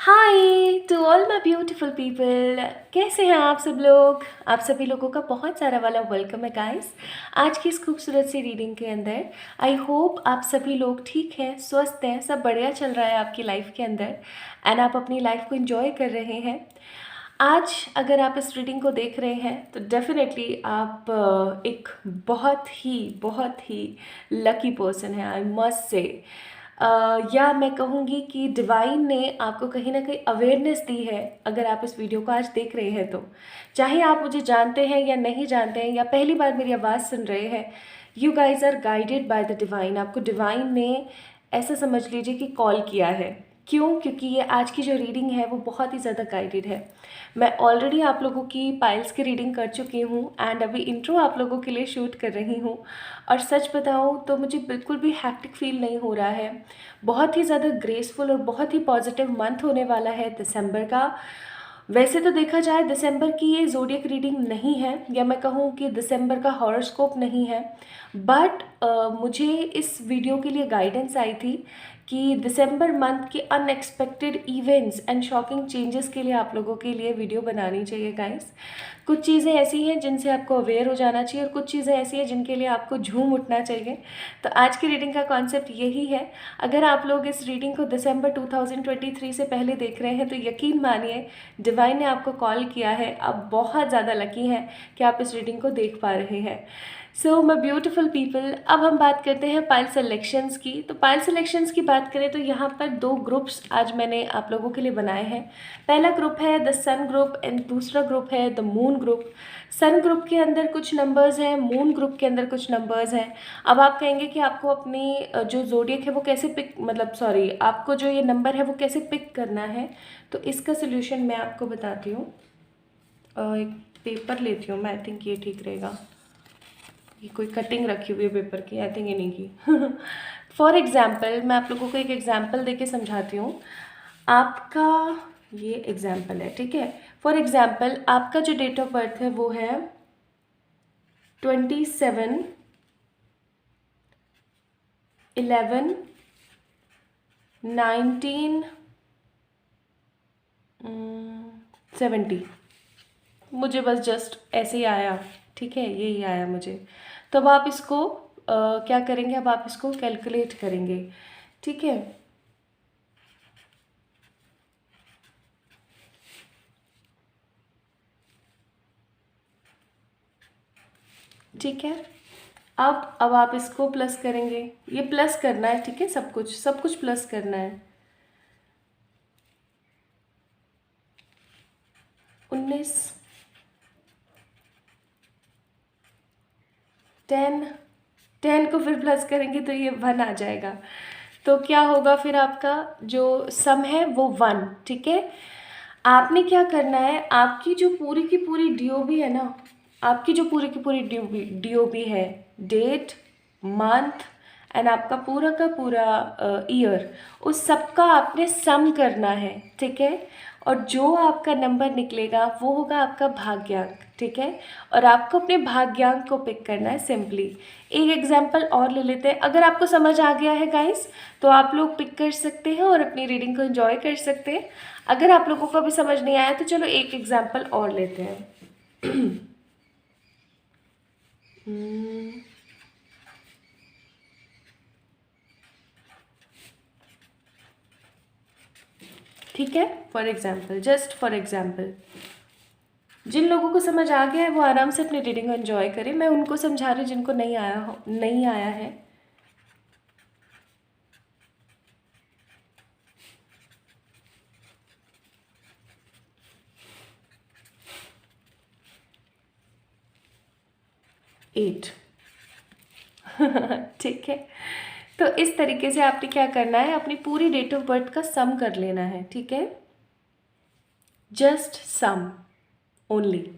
Hi to all my beautiful people. कैसे हैं आप सब लोग? आप सभी लोगों का बहुत सारा वाला वेलकम है गाइस आज की इस खूबसूरत सी रीडिंग के अंदर। आई होप आप सभी लोग ठीक हैं, स्वस्थ हैं, सब बढ़िया चल रहा है आपकी लाइफ के अंदर एंड आप अपनी लाइफ को एंजॉय कर रहे हैं। आज अगर आप इस रीडिंग को देख रहे हैं तो डेफिनेटली आप एक बहुत ही लकी पर्सन है, आई मस्ट से। या मैं कहूँगी कि डिवाइन ने आपको कहीं ना कहीं अवेयरनेस दी है। अगर आप इस वीडियो को आज देख रहे हैं तो चाहे आप मुझे जानते हैं या नहीं जानते हैं या पहली बार मेरी आवाज़ सुन रहे हैं, you guys are guided by the divine. आपको डिवाइन ने ऐसा समझ लीजिए कि कॉल किया है। क्यों? क्योंकि ये आज की जो रीडिंग है वो बहुत ही ज़्यादा गाइडेड है। मैं ऑलरेडी आप लोगों की पाइल्स की रीडिंग कर चुकी हूँ एंड अभी इंट्रो आप लोगों के लिए शूट कर रही हूँ। और सच बताऊँ तो मुझे बिल्कुल भी हैक्टिक फील नहीं हो रहा है। बहुत ही ज़्यादा ग्रेसफुल और बहुत ही पॉजिटिव मंथ होने वाला है दिसंबर का। वैसे तो देखा जाए दिसंबर की ये ज़ोडियक रीडिंग नहीं है, या मैं कहूँ कि दिसंबर का हॉरोस्कोप नहीं है, बट मुझे इस वीडियो के लिए गाइडेंस आई थी कि दिसंबर मंथ के unexpected events and shocking changes के लिए आप लोगों के लिए वीडियो बनानी चाहिए गाइस। कुछ चीज़ें ऐसी हैं जिनसे आपको अवेयर हो जाना चाहिए और कुछ चीज़ें ऐसी हैं जिनके लिए आपको झूम उठना चाहिए। तो आज की रीडिंग का कॉन्सेप्ट यही है। अगर आप लोग इस रीडिंग को दिसंबर 2023 से पहले देख रहे हैं तो यकीन मानिए डिवाइन ने आपको कॉल किया है। आप बहुत ज़्यादा लकी हैं कि आप इस रीडिंग को देख पा रहे हैं। सो माय ब्यूटीफुल पीपल, अब हम बात करते हैं पाइल सिलेक्शंस की। तो पाइल सिलेक्शंस की बात करें तो यहाँ पर दो ग्रुप्स आज मैंने आप लोगों के लिए बनाए हैं। पहला ग्रुप है द सन ग्रुप एंड दूसरा ग्रुप है the moon group. Sun group के अंदर कुछ नंबर्स हैं, मून ग्रुप के अंदर कुछ नंबर्स हैं। अब आप कहेंगे कि आपको अपनी जो ज़ोडियक है वो कैसे पिक, मतलब सॉरी, आपको जो ये नंबर है वो कैसे पिक करना है। तो इसका सोल्यूशन मैं आपको बताती हूँ। एक पेपर लेती हूँ मैं, आई थिंक ये ठीक रहेगा। ये कोई कटिंग रखी हुई है पेपर की, आई थिंक इन्हीं की। फॉर एग्ज़ाम्पल मैं आप लोगों को एक एग्ज़ाम्पल देके समझाती हूँ। आपका ये एग्ज़ाम्पल है, ठीक है। फॉर एग्ज़ाम्पल आपका जो डेट ऑफ बर्थ है वो है 27/11/1970। मुझे बस जस्ट ऐसे ही आया, ठीक है, यही आया मुझे। तो अब आप इसको क्या करेंगे, अब आप इसको कैलकुलेट करेंगे, ठीक है। ठीक है, अब आप इसको प्लस करेंगे। ये प्लस करना है, ठीक है, सब कुछ प्लस करना है। 19, 10 को फिर प्लस करेंगे तो ये 1 आ जाएगा। तो क्या होगा फिर, आपका जो सम है वो 1, ठीक है। आपने क्या करना है, आपकी जो पूरी की पूरी डीओबी है ना, आपकी जो पूरी की पूरी डीओबी है, डेट, मंथ एंड आपका पूरा का पूरा ईयर, उस सब का आपने सम करना है, ठीक है। और जो आपका नंबर निकलेगा वो होगा आपका भाग्यांक, ठीक है। और आपको अपने भाग्यांक को पिक करना है सिंपली। एक एग्जांपल और ले लेते हैं। अगर आपको समझ आ गया है गाइस तो आप लोग पिक कर सकते हैं और अपनी रीडिंग को एंजॉय कर सकते हैं। अगर आप लोगों को अभी समझ नहीं आया तो चलो एक एग्जांपल और लेते हैं। ठीक है, for example, just for example, जिन लोगों को समझ आ गया है वो आराम से अपनी रीडिंग को एंजॉय करें। मैं उनको समझा रही हूँ जिनको नहीं आया है। एट। ठीक है, तो इस तरीके से आपने क्या करना है, अपनी पूरी डेट ऑफ बर्थ का सम कर लेना है, ठीक है, जस्ट सम ओनली।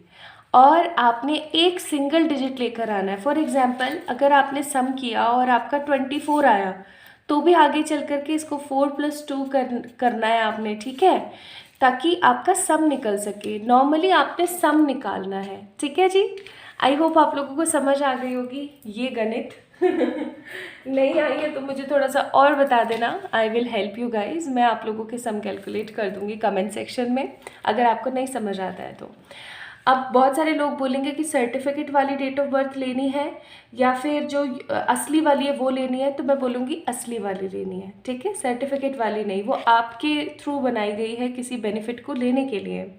और आपने एक सिंगल डिजिट लेकर आना है। फॉर एग्जाम्पल अगर आपने सम किया और आपका 24 आया तो भी आगे चल करके इसको 4+2 करना है आपने, ठीक है, ताकि आपका सम निकल सके। नॉर्मली आपने सम निकालना है, ठीक है जी। आई होप आप लोगों को समझ आ गई होगी ये गणित। नहीं आई है तो मुझे थोड़ा सा और बता देना, I will help you guys. मैं आप लोगों के सम कैलकुलेट कर दूंगी कमेंट सेक्शन में, अगर आपको नहीं समझ आता है तो। अब बहुत सारे लोग बोलेंगे कि सर्टिफिकेट वाली डेट ऑफ बर्थ लेनी है या फिर जो असली वाली है वो लेनी है, तो मैं बोलूँगी असली वाली लेनी है, ठीक है। सर्टिफिकेट वाली नहीं, वो आपके थ्रू बनाई गई है किसी बेनिफिट को लेने के लिए,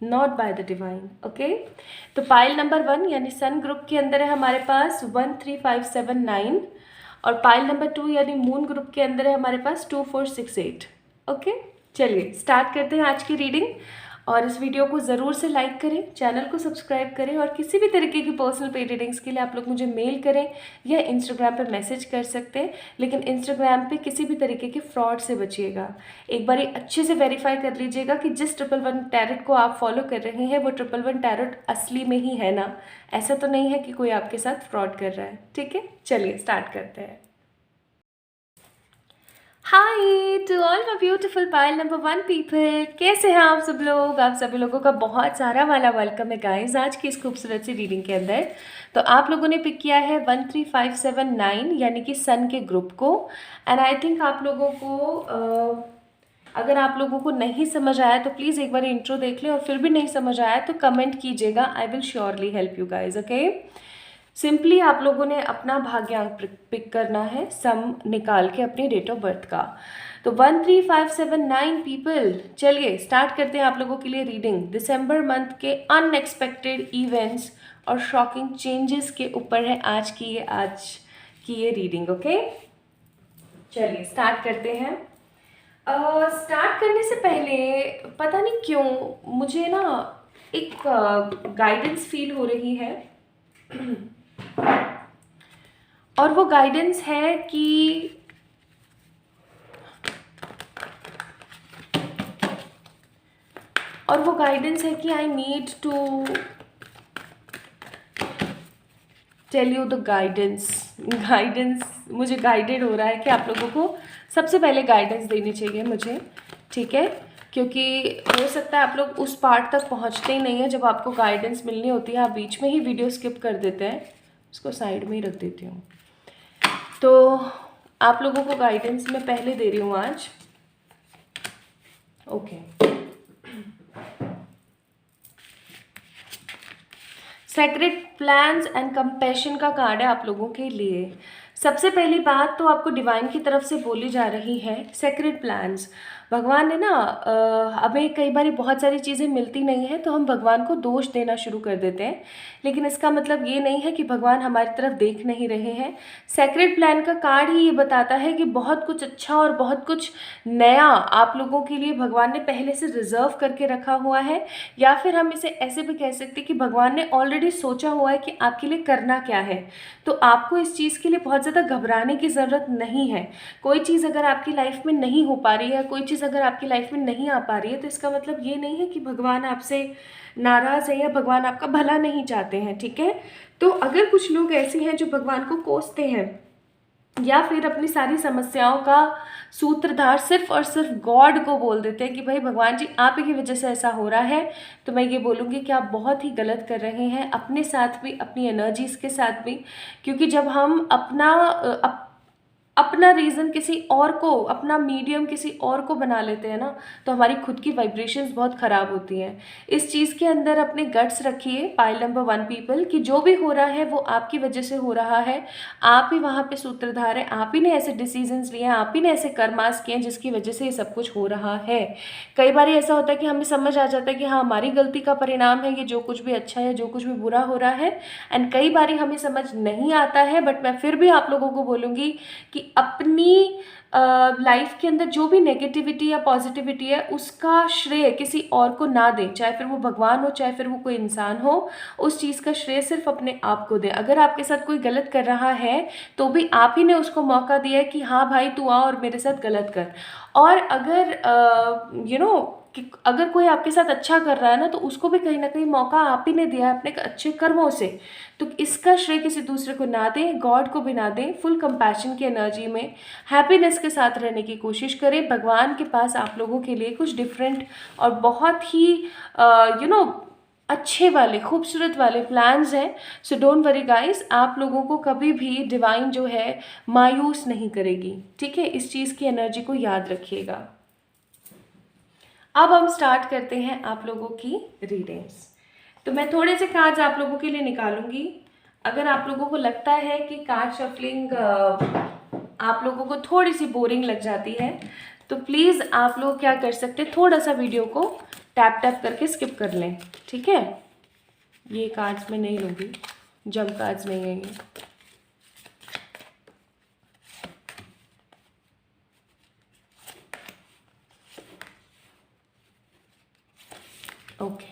not bye the divine, okay. तो पाइल नंबर 1 यानी सन ग्रुप के अंदर है हमारे पास 13579, और पाइल नंबर 2 यानी मून ग्रुप के अंदर है हमारे पास 2468, ओके। चलिए स्टार्ट करते हैं आज की रीडिंग, और इस वीडियो को ज़रूर से लाइक करें, चैनल को सब्सक्राइब करें, और किसी भी तरीके की पर्सनल पेड रीडिंग्स के लिए आप लोग मुझे मेल करें या इंस्टाग्राम पे मैसेज कर सकते हैं, लेकिन इंस्टाग्राम पे किसी भी तरीके के फ्रॉड से बचिएगा। एक बार अच्छे से वेरीफाई कर लीजिएगा कि जिस 111 टैरोट को आप फॉलो कर रहे हैं वो 111 टैरोट असली में ही है ना, ऐसा तो नहीं है कि कोई आपके साथ फ्रॉड कर रहा है, ठीक है। चलिए स्टार्ट करते हैं। Hi to all my beautiful pile number 1 people, कैसे हैं आप सब लोग। आप सभी लोगों का बहुत सारा वाला वेलकम है गाइस आज की इस खूबसूरत सी रीडिंग के अंदर। तो आप लोगों ने पिक किया है 13579 यानी कि सन के ग्रुप को, एंड आई थिंक आप लोगों को अगर आप लोगों को नहीं समझ आया तो प्लीज़ एक बार इंट्रो देख लें, और फिर भी नहीं समझ आया तो कमेंट कीजिएगा, I will surely help you guys, okay. Simply आप लोगों ने अपना भाग्यांक पिक करना है, सम निकाल के अपनी डेट ऑफ बर्थ का। तो 13579 पीपल, चलिए स्टार्ट करते हैं आप लोगों के लिए रीडिंग। दिसंबर मंथ के अनएक्सपेक्टेड इवेंट्स और शॉकिंग चेंजेस के ऊपर है आज की ये रीडिंग, ओके। चलिए स्टार्ट करते हैं। स्टार्ट करने से पहले पता नहीं क्यों मुझे ना एक गाइडेंस फील हो रही है, और वो गाइडेंस है कि I need to tell you the guidance मुझे गाइडेड हो रहा है कि आप लोगों को सबसे पहले गाइडेंस देनी चाहिए मुझे, ठीक है। क्योंकि हो सकता है आप लोग उस पार्ट तक पहुंचते ही नहीं है जब आपको गाइडेंस मिलनी होती है, आप बीच में ही वीडियो स्किप कर देते हैं। उसको साइड में ही रख देती हूँ। तो आप लोगों को गाइडेंस मैं पहले दे रही हूँ आज, okay. Secret plans and compassion का कार्ड है आप लोगों के लिए। सबसे पहली बात तो आपको डिवाइन की तरफ से बोली जा रही है सेक्रेट प्लान्स। भगवान ने ना हमें कई बार बहुत सारी चीज़ें मिलती नहीं हैं तो हम भगवान को दोष देना शुरू कर देते हैं, लेकिन इसका मतलब ये नहीं है कि भगवान हमारी तरफ देख नहीं रहे हैं। सेक्रेट प्लान का कार्ड ही ये बताता है कि बहुत कुछ अच्छा और बहुत कुछ नया आप लोगों के लिए भगवान ने पहले से रिजर्व करके रखा हुआ है, या फिर हम इसे ऐसे भी कह सकते हैं कि भगवान ने ऑलरेडी सोचा हुआ है कि आपके लिए करना क्या है। तो आपको इस चीज़ के लिए बहुत ज़्यादा घबराने की ज़रूरत नहीं है। कोई चीज़ अगर आपकी लाइफ में नहीं हो पा रही है, कोई चीज़ अगर आपकी लाइफ में नहीं आ पा रही है, तो इसका मतलब ये नहीं है कि भगवान आपसे नाराज़ है या भगवान आपका भला नहीं चाहते हैं, ठीक है। तो अगर कुछ लोग ऐसे हैं जो भगवान को कोसते हैं या फिर अपनी सारी समस्याओं का सूत्रधार सिर्फ और सिर्फ गॉड को बोल देते हैं कि भाई भगवान जी आप ही की वजह से ऐसा हो रहा है, तो मैं ये बोलूँगी कि आप बहुत ही गलत कर रहे हैं अपने साथ भी, अपनी एनर्जीज़ के साथ भी। क्योंकि जब हम अपना रीज़न किसी और को, अपना मीडियम किसी और को बना लेते हैं ना, तो हमारी खुद की वाइब्रेशंस बहुत ख़राब होती हैं। इस चीज़ के अंदर अपने गट्स रखिए पाइल नंबर 1 पीपल, कि जो भी हो रहा है वो आपकी वजह से हो रहा है। आप ही वहाँ पे सूत्रधार हैं, आप ही ने ऐसे डिसीजंस लिए हैं, आप ही ने ऐसे कर्मास किए हैं जिसकी वजह से ये सब कुछ हो रहा है। कई बार ऐसा होता है कि हमें समझ आ जाता है कि हाँ हमारी गलती का परिणाम है ये, जो कुछ भी अच्छा है जो कुछ भी बुरा हो रहा है, एंड कई बार हमें समझ नहीं आता है। बट मैं फिर भी आप लोगों को बोलूँगी कि अपनी लाइफ के अंदर जो भी नेगेटिविटी या पॉजिटिविटी है उसका श्रेय किसी और को ना दें, चाहे फिर वो भगवान हो चाहे फिर वो कोई इंसान हो। उस चीज़ का श्रेय सिर्फ अपने आप को दें। अगर आपके साथ कोई गलत कर रहा है तो भी आप ही ने उसको मौका दिया है कि हाँ भाई तू आ और मेरे साथ गलत कर। और अगर कि अगर कोई आपके साथ अच्छा कर रहा है ना, तो उसको भी कहीं ना कहीं मौका आप ही ने दिया है अपने अच्छे कर्मों से। तो इसका श्रेय किसी दूसरे को ना दें, गॉड को भी ना दें। फुल कंपैशन की एनर्जी में हैप्पीनेस के साथ रहने की कोशिश करें। भगवान के पास आप लोगों के लिए कुछ डिफरेंट और बहुत ही अच्छे वाले खूबसूरत वाले प्लान्स हैं। सो डोंट वरी गाइस, आप लोगों को कभी भी डिवाइन जो है मायूस नहीं करेगी, ठीक है? इस चीज़ की एनर्जी को याद रखिएगा। अब हम स्टार्ट करते हैं आप लोगों की रीडिंग्स। तो मैं थोड़े से कार्ड्स आप लोगों के लिए निकालूंगी। अगर आप लोगों को लगता है कि कार्ड शफलिंग आप लोगों को थोड़ी सी बोरिंग लग जाती है, तो प्लीज़ आप लोग क्या कर सकते हैं, थोड़ा सा वीडियो को टैप टैप करके स्किप कर लें, ठीक है? ये कार्ड्स मैं नहीं लूँगी, जम कार्ड्स नहीं है ये। ओके,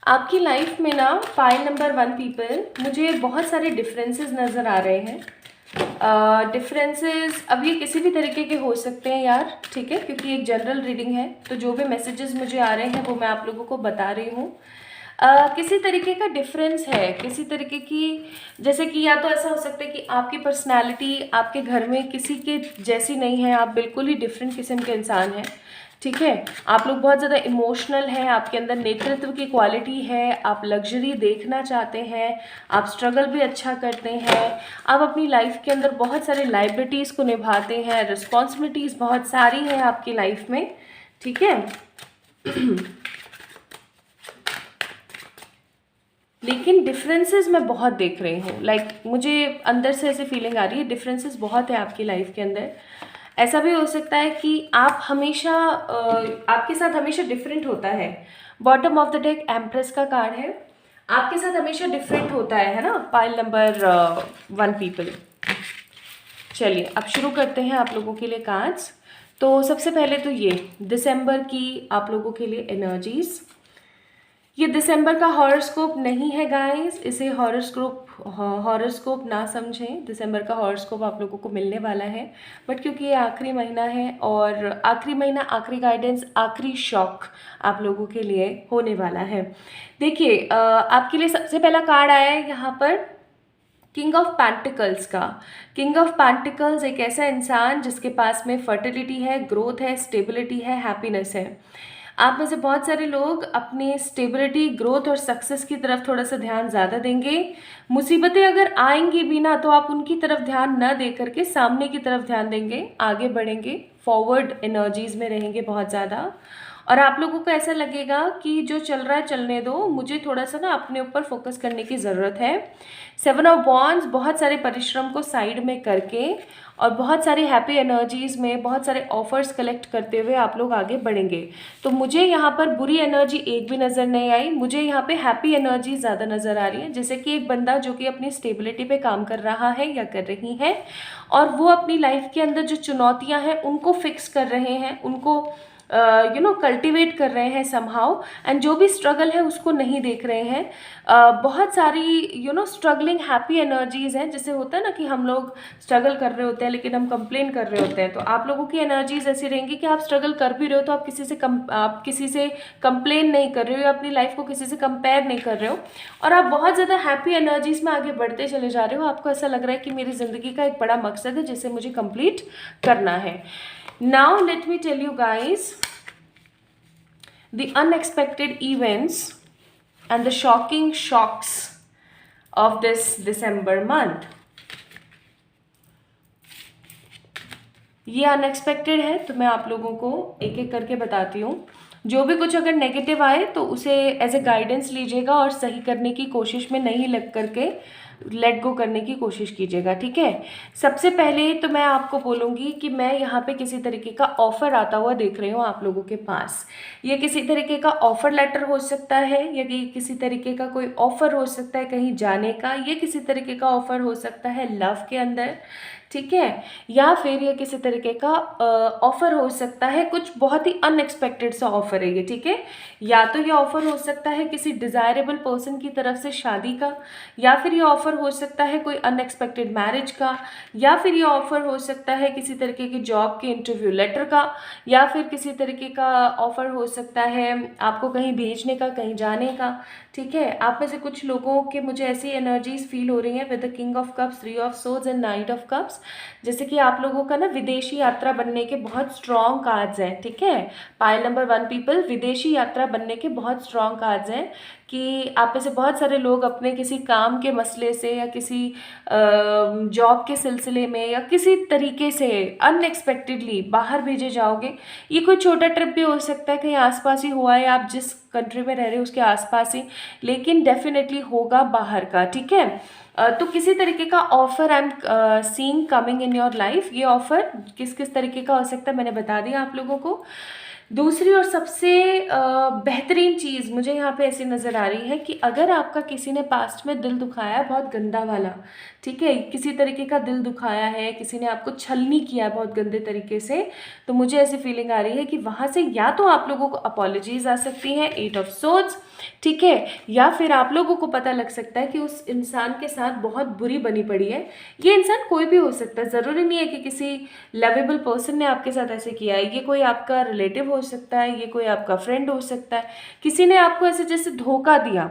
आपकी लाइफ में ना पाइल नंबर 1 पीपल, मुझे बहुत सारे डिफरेंसेस नज़र आ रहे हैं। डिफरेंसेस अब ये किसी भी तरीके के हो सकते हैं यार, ठीक है? क्योंकि एक जनरल रीडिंग है, तो जो भी मैसेजेस मुझे आ रहे हैं वो मैं आप लोगों को बता रही हूँ। किसी तरीके का डिफरेंस है, किसी तरीके की, जैसे कि या तो ऐसा हो सकता है कि आपकी पर्सनालिटी आपके घर में किसी के जैसी नहीं है, आप बिल्कुल ही डिफरेंट किस्म के इंसान हैं, ठीक है? आप लोग बहुत ज़्यादा इमोशनल हैं, आपके अंदर नेतृत्व की क्वालिटी है, आप लग्जरी देखना चाहते हैं, आप स्ट्रगल भी अच्छा करते हैं, आप अपनी लाइफ के अंदर बहुत सारे लाइबिलिटीज़ को निभाते हैं, रिस्पॉन्सिबिलिटीज़ बहुत सारी हैं आपकी लाइफ में, ठीक है? लेकिन डिफरेंसेस मैं बहुत देख रही हूँ, लाइक मुझे अंदर से ऐसी फीलिंग आ रही है, डिफरेंसेस बहुत है आपकी लाइफ के अंदर। ऐसा भी हो सकता है कि आप हमेशा आपके साथ हमेशा डिफरेंट होता है। Bottom of the deck empress का कार्ड है, आपके साथ हमेशा डिफरेंट होता है ना? Pile number 1 people. चलिए अब शुरू करते हैं आप लोगों के लिए कार्ड्स। तो सबसे पहले तो ये दिसंबर की आप लोगों के लिए एनर्जीज। ये दिसंबर का हॉरोस्कोप नहीं है गाइस, इसे हॉरोस्कोप ना समझें। दिसंबर का हॉरोस्कोप आप लोगों को मिलने वाला है, बट क्योंकि ये आखिरी महीना है और आखिरी महीना, आखिरी गाइडेंस, आखिरी शॉक आप लोगों के लिए होने वाला है। देखिए आपके लिए सबसे पहला कार्ड आया है यहाँ पर किंग ऑफ पैंटिकल्स का। किंग ऑफ पैंटिकल्स एक ऐसा इंसान जिसके पास में फर्टिलिटी है, ग्रोथ है, स्टेबिलिटी है, हैप्पीनेस है। आप में से बहुत सारे लोग अपनी स्टेबिलिटी, ग्रोथ और सक्सेस की तरफ थोड़ा सा ध्यान ज़्यादा देंगे। मुसीबतें अगर आएंगी भी ना, तो आप उनकी तरफ ध्यान न दे करके सामने की तरफ ध्यान देंगे, आगे बढ़ेंगे, फॉरवर्ड एनर्जीज में रहेंगे बहुत ज़्यादा। और आप लोगों को ऐसा लगेगा कि जो चल रहा है चलने दो, मुझे थोड़ा सा ना अपने ऊपर फोकस करने की ज़रूरत है। 7 ऑफ वॉन्ड्स, बहुत सारे परिश्रम को साइड में करके और बहुत सारी हैप्पी एनर्जीज़ में बहुत सारे ऑफर्स कलेक्ट करते हुए आप लोग आगे बढ़ेंगे। तो मुझे यहाँ पर बुरी एनर्जी एक भी नज़र नहीं आई, मुझे यहाँ पे हैप्पी एनर्जी ज़्यादा नज़र आ रही है। जैसे कि एक बंदा जो कि अपनी स्टेबिलिटी पे काम कर रहा है या कर रही है, और वो अपनी लाइफ के अंदर जो चुनौतियाँ हैं उनको फिक्स कर रहे हैं, उनको कल्टिवेट कर रहे हैं समहाउ, एंड जो भी स्ट्रगल है उसको नहीं देख रहे हैं। बहुत सारी स्ट्रगलिंग हैप्पी एनर्जीज़ हैं। जैसे होता है ना कि हम लोग स्ट्रगल कर रहे होते हैं लेकिन हम कंप्लेन कर रहे होते हैं, तो आप लोगों की एनर्जीज ऐसी रहेंगी कि आप स्ट्रगल कर भी रहे हो तो आप किसी से कंप्लेन नहीं कर रहे हो या अपनी लाइफ को किसी से कंपेयर नहीं कर रहे हो, और आप बहुत ज़्यादा हैप्पी एनर्जीज में आगे बढ़ते चले जा रहे हो। आपको ऐसा लग रहा है कि मेरी ज़िंदगी का एक बड़ा मकसद है जिसे मुझे कंप्लीट करना है। Now let me tell you guys the unexpected events and the shocking shocks of this December month. ये अनएक्सपेक्टेड है, तो मैं आप लोगों को एक एक करके बताती हूँ। जो भी कुछ अगर नेगेटिव आए तो उसे एज ए गाइडेंस लीजिएगा और सही करने की कोशिश में नहीं लग करके लेट गो करने की कोशिश कीजिएगा, ठीक है? सबसे पहले तो मैं आपको बोलूँगी कि मैं यहाँ पे किसी तरीके का ऑफ़र आता हुआ देख रही हूँ आप लोगों के पास। ये किसी तरीके का ऑफ़र लेटर हो सकता है, या किसी तरीके का कोई ऑफ़र हो सकता है कहीं जाने का, ये किसी तरीके का ऑफ़र हो सकता है लव के अंदर, ठीक है? या फिर ये किसी तरीके का ऑफ़र हो सकता है, कुछ बहुत ही अनएक्सपेक्टेड सा ऑफ़र है ये, ठीक है? या तो ये ऑफ़र हो सकता है किसी डिज़ायरेबल पर्सन की तरफ से शादी का, या फिर ये ऑफ़र हो सकता है कोई अनएक्सपेक्टेड मैरिज का, या फिर ये ऑफ़र हो सकता है किसी तरीके की जॉब के इंटरव्यू लेटर का, या फिर किसी तरीके का ऑफ़र हो सकता है आपको कहीं भेजने का, कहीं जाने का, ठीक है, आप में से कुछ लोगों के मुझे ऐसी एनर्जीज फील हो रही हैं with the king of cups, three of swords and night of cups, जैसे कि आप लोगों का ना विदेशी यात्रा बनने के बहुत स्ट्रॉन्ग कार्ड्स हैं। ठीक है, पाइल नंबर 1 पीपल, विदेशी यात्रा बनने के बहुत स्ट्रॉन्ग कार्ड्स हैं कि आप में से बहुत सारे लोग अपने किसी काम के मसले से या किसी जॉब के सिलसिले में या किसी तरीके से अनएक्सपेक्टेडली बाहर भेजे जाओगे। ये कोई छोटा ट्रिप भी हो सकता है, कहीं आसपास ही हुआ है, आप जिस कंट्री में रह रहे हो उसके आसपास ही, लेकिन डेफिनेटली होगा बाहर का। ठीक है, तो किसी तरीके का offer I am seeing coming in your life. ये ऑफर किस किस तरीके का हो सकता है मैंने बता दिया आप लोगों को। दूसरी और सबसे बेहतरीन चीज़ मुझे यहाँ पे ऐसी नज़र आ रही है कि अगर आपका किसी ने पास्ट में दिल दुखाया है बहुत गंदा वाला, ठीक है, किसी तरीके का दिल दुखाया है, किसी ने आपको छलनी किया है बहुत गंदे तरीके से, तो मुझे ऐसी फीलिंग आ रही है कि वहाँ से या तो आप लोगों को अपॉलॉजीज आ सकती हैं, 8 ऑफ सोर्ड्स, ठीक है, या फिर आप लोगों को पता लग सकता है कि उस इंसान के साथ बहुत बुरी बनी पड़ी है। ये इंसान कोई भी हो सकता है, ज़रूरी नहीं है कि किसी लवेबल पर्सन ने आपके साथ ऐसे किया है। ये कोई आपका रिलेटिव हो सकता है, ये कोई आपका फ्रेंड हो सकता है, किसी ने आपको ऐसे जैसे धोखा दिया।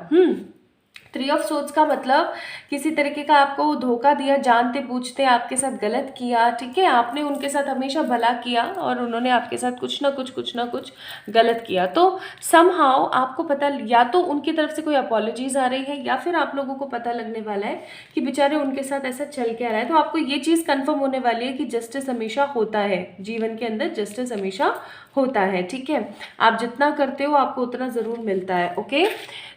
3 ऑफ सोर्ड्स का मतलब किसी तरीके का आपको धोखा दिया, जानते पूछते आपके साथ गलत किया। ठीक है, आपने उनके साथ हमेशा भला किया और उन्होंने आपके साथ कुछ ना कुछ गलत किया। तो समहाउ आपको पता, या तो उनकी तरफ से कोई अपॉलॉजीज आ रही है या फिर आप लोगों को पता लगने वाला है कि बेचारे उनके साथ ऐसा चल के आ रहा है। तो आपको ये चीज़ कंफर्म होने वाली है कि जस्टिस हमेशा होता है, जीवन के अंदर जस्टिस हमेशा होता है। ठीक है, आप जितना करते हो आपको उतना ज़रूर मिलता है। ओके,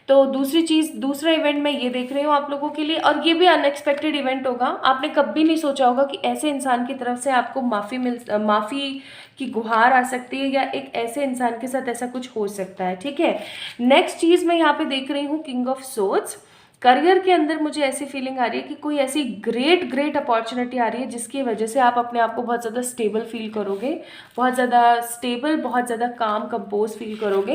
तो दूसरी चीज़, दूसरा इवेंट मैं ये देख रही हूँ आप लोगों के लिए, और ये भी अनएक्सपेक्टेड इवेंट होगा। आपने कभी नहीं सोचा होगा कि ऐसे इंसान की तरफ से आपको माफ़ी की गुहार आ सकती है, या एक ऐसे इंसान के साथ ऐसा कुछ हो सकता है। ठीक है, नेक्स्ट चीज़ मैं यहाँ पे देख रही हूँ किंग ऑफ सोर्ड्स। करियर के अंदर मुझे ऐसी फीलिंग आ रही है कि कोई ऐसी ग्रेट अपॉर्चुनिटी आ रही है जिसकी वजह से आप अपने आप को बहुत ज़्यादा स्टेबल फील करोगे, बहुत ज़्यादा स्टेबल, बहुत ज़्यादा काम कंपोज फील करोगे।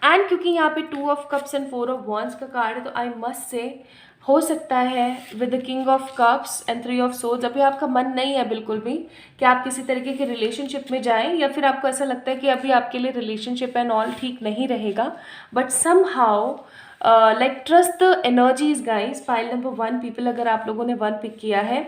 एंड क्योंकि यहाँ पे 2 of cups and 4 of wands का कार्ड है, तो आई मस्ट से हो सकता है with the king of cups and 3 of swords अभी आपका मन नहीं है बिल्कुल भी कि आप किसी तरीके के रिलेशनशिप में जाएं, या फिर आपको ऐसा लगता है कि अभी आपके लिए रिलेशनशिप एंड ऑल ठीक नहीं रहेगा, but somehow like trust the energies guys. File number 1 people, अगर आप लोगों ने 1 पिक किया है,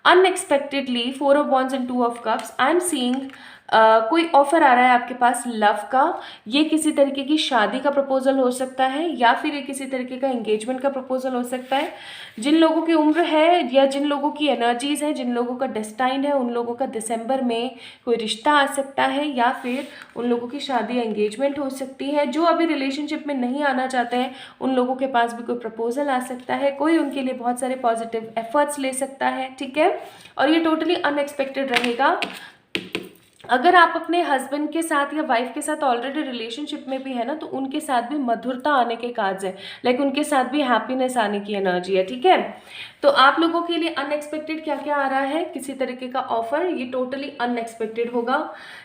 unexpectedly 4 of wands and 2 of cups, I am seeing कोई ऑफर आ रहा है आपके पास लव का। ये किसी तरीके की शादी का प्रपोजल हो सकता है, या फिर ये किसी तरीके का एंगेजमेंट का प्रपोजल हो सकता है। जिन लोगों की उम्र है या जिन लोगों की एनर्जीज हैं, जिन लोगों का डेस्टाइंड है, उन लोगों का दिसंबर में कोई रिश्ता आ सकता है, या फिर उन लोगों की शादी या एंगेजमेंट हो सकती है। जो अभी रिलेशनशिप में नहीं आना चाहते हैं उन लोगों के पास भी कोई प्रपोजल आ सकता है, कोई उनके लिए बहुत सारे पॉजिटिव एफर्ट्स ले सकता है। ठीक है, और ये टोटली अनएक्सपेक्टेड रहेगा। अगर आप अपने हस्बैंड के साथ या वाइफ के साथ ऑलरेडी रिलेशनशिप में भी है ना, तो उनके साथ भी मधुरता आने के कार्ड्स है, लाइक उनके साथ भी हैप्पीनेस आने की एनर्जी है। ठीक है, तो आप लोगों के लिए अनएक्सपेक्टेड क्या क्या आ रहा है, किसी तरीके का ऑफर, ये टोटली अनएक्सपेक्टेड होगा।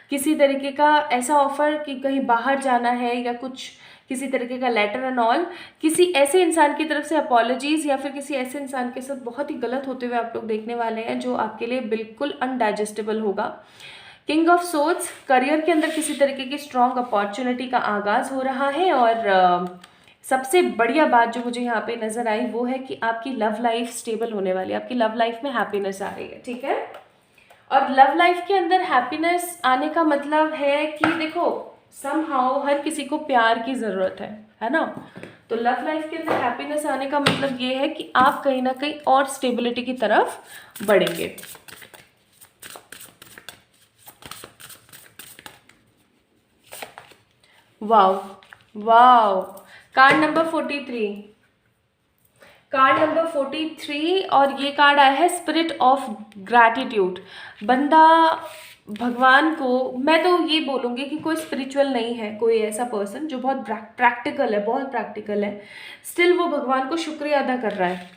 किसी तरीके का ऐसा ऑफर कि कहीं बाहर जाना है, या कुछ किसी तरीके का लेटर एंड ऑल, किसी ऐसे इंसान की तरफ से अपॉलॉजीज, या फिर किसी ऐसे इंसान के साथ बहुत ही गलत होते हुए आप लोग देखने वाले हैं जो आपके लिए बिल्कुल अनडाइजेस्टेबल होगा। किंग ऑफ सोर्ड्स, करियर के अंदर किसी तरीके की स्ट्रॉन्ग अपॉर्चुनिटी का आगाज़ हो रहा है। और सबसे बढ़िया बात जो मुझे यहाँ पे नज़र आई वो है कि आपकी लव लाइफ स्टेबल होने वाली है, आपकी लव लाइफ में हैप्पीनेस आ रही है। ठीक है, और लव लाइफ के अंदर हैप्पीनेस आने का मतलब है कि देखो समहाउ हर किसी को प्यार की ज़रूरत है ना। तो लव लाइफ के अंदर हैप्पीनेस आने का मतलब ये है कि आप कहीं ना कहीं और स्टेबिलिटी की तरफ बढ़ेंगे। Wow wow, card number 43, card number 43, और ये कार्ड आया है स्पिरिट ऑफ ग्रैटिट्यूड। बंदा भगवान को, मैं तो ये बोलूँगी कि कोई स्पिरिचुअल नहीं है, कोई ऐसा पर्सन जो बहुत प्रैक्टिकल है, बहुत प्रैक्टिकल है, स्टिल वो भगवान को शुक्रिया अदा कर रहा है,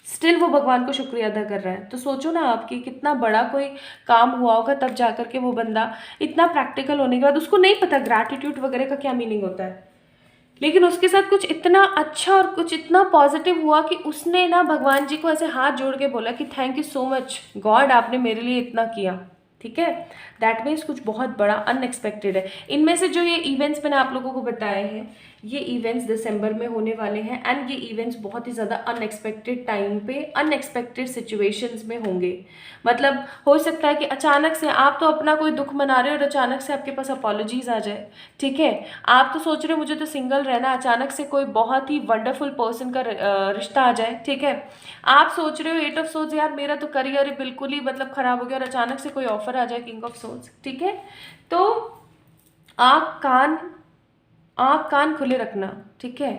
स्टिल वो भगवान को शुक्रिया अदा कर रहा है। तो सोचो ना आपकी कितना बड़ा कोई काम हुआ होगा तब जा कर के वो बंदा इतना प्रैक्टिकल होने के बाद, उसको नहीं पता ग्रैटिट्यूड वगैरह का क्या मीनिंग होता है, लेकिन उसके साथ कुछ इतना अच्छा और कुछ इतना पॉजिटिव हुआ कि उसने ना भगवान जी को ऐसे हाथ जोड़ के बोला कि thank you so much God, आपने मेरे लिए इतना किया। ठीक है। दैट मीन्स कुछ बहुत बड़ा अनएक्सपेक्टेड है। इनमें से जो ये इवेंट्स मैंने आप लोगों को बताए हैं, ये इवेंट्स दिसंबर में होने वाले हैं एंड ये इवेंट्स बहुत ही ज़्यादा अनएक्सपेक्टेड टाइम पे, अनएक्सपेक्टेड सिचुएशंस में होंगे। मतलब हो सकता है कि अचानक से आप तो अपना कोई दुख मना रहे हो और अचानक से आपके पास अपॉलॉजीज आ जाए, ठीक है। आप तो सोच रहे हो मुझे तो सिंगल रहना, अचानक से कोई बहुत ही वंडरफुल पर्सन का रिश्ता आ जाए, ठीक है। आप सोच रहे हो 8 ऑफ सोर्ड्स, यार मेरा तो करियर बिल्कुल ही मतलब खराब हो गया और अचानक से कोई ऑफर आ जाए किंग ऑफ सोर्ड्स, ठीक है। तो आँख कान खुले रखना, ठीक है।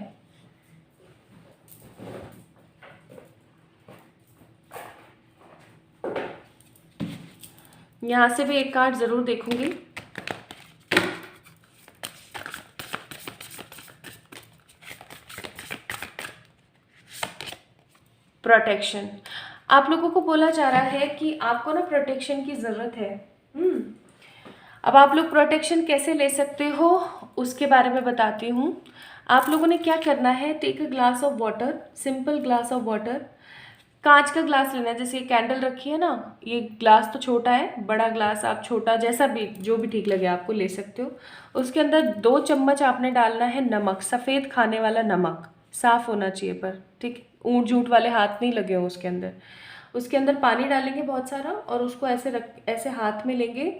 यहाँ से भी एक कार्ड ज़रूर देखूंगी। प्रोटेक्शन, आप लोगों को बोला जा रहा है कि आपको ना प्रोटेक्शन की ज़रूरत है। अब आप लोग प्रोटेक्शन कैसे ले सकते हो उसके बारे में बताती हूँ। आप लोगों ने क्या करना है, take a glass of water, simple glass of water. कांच का ग्लास लेना है, जैसे ये कैंडल रखी है ना, ये ग्लास तो छोटा है, बड़ा ग्लास आप छोटा जैसा भी जो भी ठीक लगे आपको ले सकते हो। उसके अंदर 2 चम्मच आपने डालना है नमक, सफ़ेद खाने वाला नमक, साफ़ होना चाहिए पर, ठीक, ऊँट जूट वाले हाथ नहीं लगे हो उसके अंदर। उसके अंदर पानी डालेंगे बहुत सारा और उसको ऐसे हाथ में लेंगे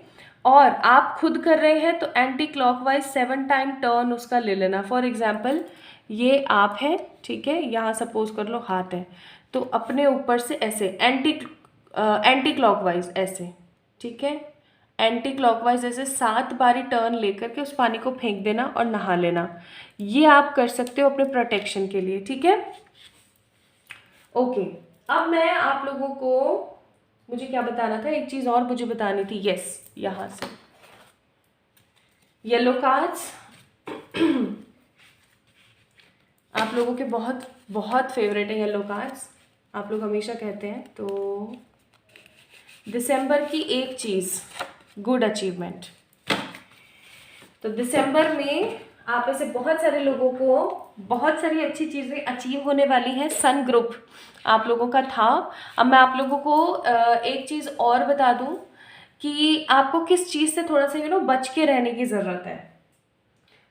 और आप खुद कर रहे हैं तो एंटी क्लॉकवाइज 7 टाइम टर्न उसका ले लेना। फॉर एग्जाम्पल ये आप है, ठीक है, यहाँ सपोज कर लो हाथ है, तो अपने ऊपर से ऐसे एंटी क्लॉकवाइज ऐसे, ठीक है, एंटी क्लॉकवाइज ऐसे 7 बारी टर्न लेकर के उस पानी को फेंक देना और नहा लेना। ये आप कर सकते हो अपने प्रोटेक्शन के लिए, ठीक है। ओके, अब मैं आप लोगों को, मुझे क्या बताना था, एक चीज़ और मुझे बतानी थी, यस, यहाँ से येलो कार्ड्स आप लोगों के बहुत बहुत फेवरेट है येलो कार्ड्स, आप लोग हमेशा कहते हैं। तो दिसंबर की एक चीज़, गुड अचीवमेंट। तो दिसंबर में आप ऐसे बहुत सारे लोगों को बहुत सारी अच्छी चीज़ें अचीव होने वाली हैं। सन ग्रुप आप लोगों का था। अब मैं आप लोगों को एक चीज़ और बता दूं कि आपको किस चीज़ से थोड़ा सा बच के रहने की ज़रूरत है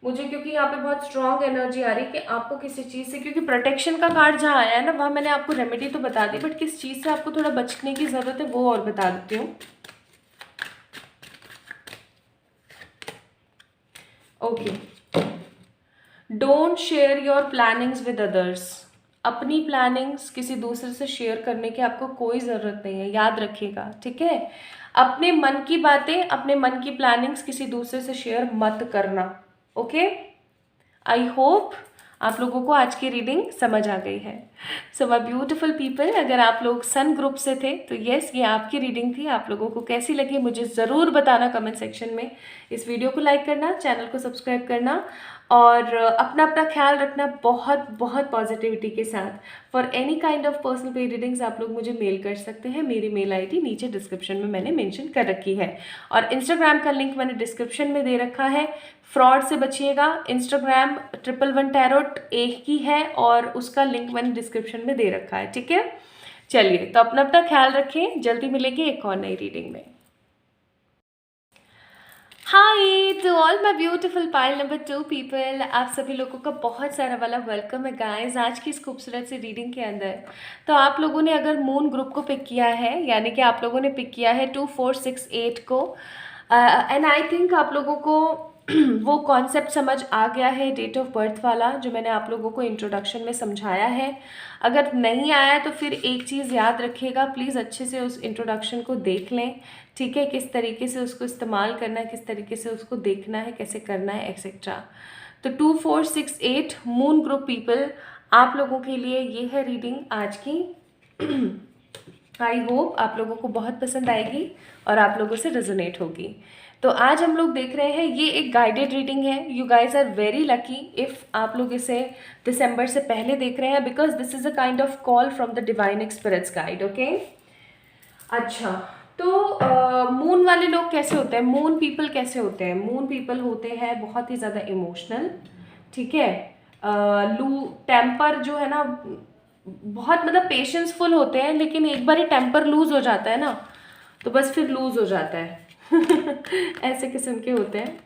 मुझे, क्योंकि यहाँ पे बहुत स्ट्रॉन्ग एनर्जी आ रही है कि आपको किसी चीज़ से, क्योंकि प्रोटेक्शन का कार्ड जहाँ आया है ना, वहाँ मैंने आपको रेमेडी तो बता दी, बट किस चीज़ से आपको थोड़ा बचने की ज़रूरत है वो और बता देती हूँ। Okay, don't share your plannings with others. अपनी प्लानिंग्स किसी दूसरे से शेयर करने की आपको कोई ज़रूरत नहीं है, याद रखिएगा, ठीक है। अपने मन की बातें, अपने मन की प्लानिंग्स किसी दूसरे से शेयर मत करना, ओके। आई होप आप लोगों को आज की रीडिंग समझ आ गई है। सो माय ब्यूटीफुल पीपल, अगर आप लोग सन ग्रुप से थे तो यस, ये आपकी रीडिंग थी। आप लोगों को कैसी लगी मुझे ज़रूर बताना कमेंट सेक्शन में। इस वीडियो को लाइक करना, चैनल को सब्सक्राइब करना और अपना अपना ख्याल रखना बहुत बहुत पॉजिटिविटी के साथ। For any kind of personal पे रीडिंग्स आप लोग मुझे मेल कर सकते हैं। मेरी मेल आईडी नीचे डिस्क्रिप्शन में मैंने मेंशन कर रखी है और इंस्टाग्राम का लिंक मैंने डिस्क्रिप्शन में दे रखा है। फ्रॉड से बचिएगा, इंस्टाग्राम 111 टैरोट एक ही है और उसका लिंक मैंने डिस्क्रिप्शन में दे रखा है, ठीक है। चलिए, तो अपना अपना ख्याल रखें, जल्दी मिलेंगे एक और नई रीडिंग में। Hi to all my beautiful pile number 2 people, आप सभी लोगों का बहुत सारा वाला वेलकम है गाइस आज की इस खूबसूरत सी रीडिंग के अंदर। तो आप लोगों ने अगर मून ग्रुप को पिक किया है, यानी कि आप लोगों ने पिक किया है 2468 को, एंड आई थिंक आप लोगों को वो कॉन्सेप्ट समझ आ गया है डेट ऑफ बर्थ वाला, जो मैंने आप लोगों को इंट्रोडक्शन में समझाया है। अगर नहीं आया तो फिर एक चीज़ याद रखिएगा, प्लीज़ अच्छे से उस इंट्रोडक्शन को देख लें, ठीक है। किस तरीके से उसको इस्तेमाल करना है, किस तरीके से उसको देखना है, कैसे करना है, एक्सेट्रा। तो 2468 मून ग्रुप पीपल, आप लोगों के लिए ये है रीडिंग आज की। आई होप आप लोगों को बहुत पसंद आएगी और आप लोगों से रेजोनेट होगी। तो आज हम लोग देख रहे हैं, ये एक गाइडेड रीडिंग है। You guys are very lucky if आप लोग इसे दिसंबर से पहले देख रहे हैं, because this is a kind of call from the divine experience guide, okay. अच्छा, तो मून वाले लोग कैसे होते हैं, मून पीपल कैसे होते हैं? मून पीपल होते हैं बहुत ही ज़्यादा इमोशनल, ठीक है। लू टेम्पर जो है ना, बहुत मतलब पेशेंसफुल होते हैं, लेकिन एक बार ही टेम्पर लूज हो जाता है ना तो बस फिर लूज़ हो जाता है ऐसे किस्म के होते हैं